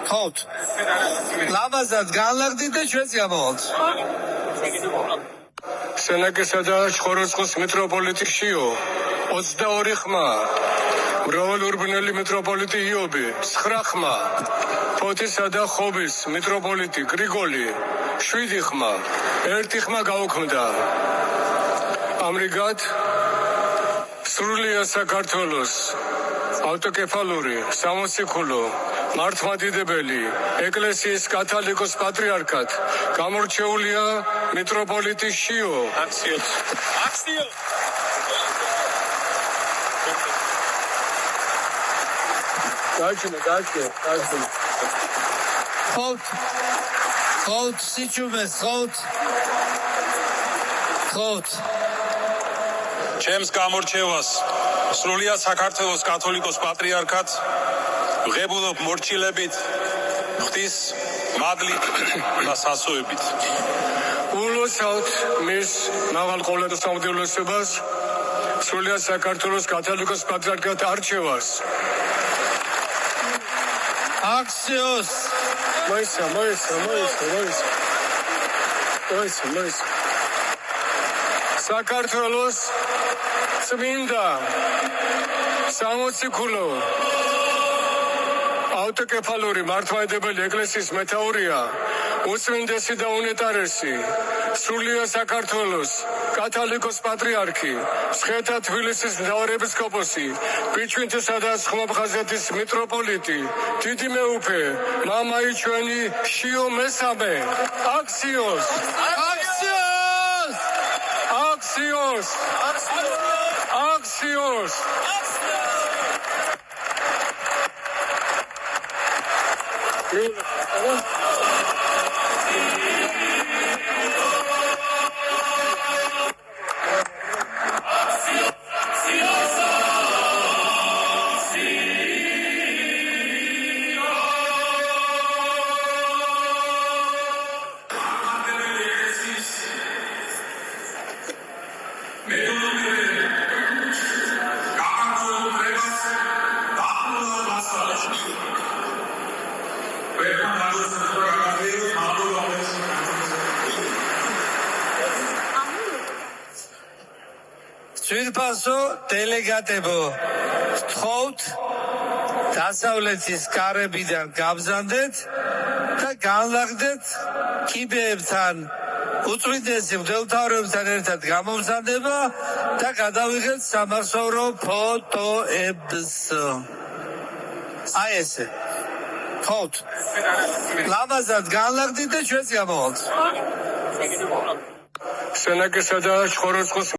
ხოთ ლამაზად განლაგდით და ჩვენც გამავალთ. სენაკისა და ცხოროწყოს მიტროპოლიტი შიო 22 ხმა, მრავალურბნელი მიტროპოლიტი იობი 9 ხმა, ფოთისა და ხობის მიტროპოლიტი გრიგოლი 7 ხმა, 1 ხმა გაუქმდა. ამრიგად სრულია საქართველოს ავტოკეფალური სამოციქულო მართლმადიდებელი ეკლესიის კათოლიკოს პატრიარქად გამორჩეულია მიტროპოლიტი შიო. აქციო. დაჩინე. ხოთ სიჩუმეს ხოთ ჩემს გამორჩევას სრულიად საქართველოს კათოლიკოს პატრიარქად ვღებულობ მორჩილებით, ღვთის მადლით და სასოებით. ულოცავთ მის მაღალ ყოვლადასამოწმებლობას სრულიად საქართველოს კათოლიკოს პატრიარქად არჩევას. აქციოს მოიცა. საქართველოს წმინდა სამოციქულო ავტოკეფალური მართლმადიდებელი ეკლესიის მეთაურია უწმინდესი და უნეტარესი სრულიად საქართველოს კათოლიკოს პატრიარქი მცხეთა თბილისის მთავარეპისკოპოსი ბიჩვინთისა და ხმობხაზეთის მიტროპოლიტი დიდი მეუფე მამაი ჩვენი შიო მესამე. აქციოს ძვირფასო დელეგატებო, გთხოვთ დასავლეთის კარებიდან გაბზანდეთ და განლაგდეთ კიბეებთან, უწმინდესი მღვდელმთავრებთან ერთად გამომზადება და გადავიღეთ სამახსოვრო ფოტოებს. აი ესე. ხოთ ლამაზად განლაგდით და ჩვენც გამავალთ. სენაკისა და ცხოროწყოს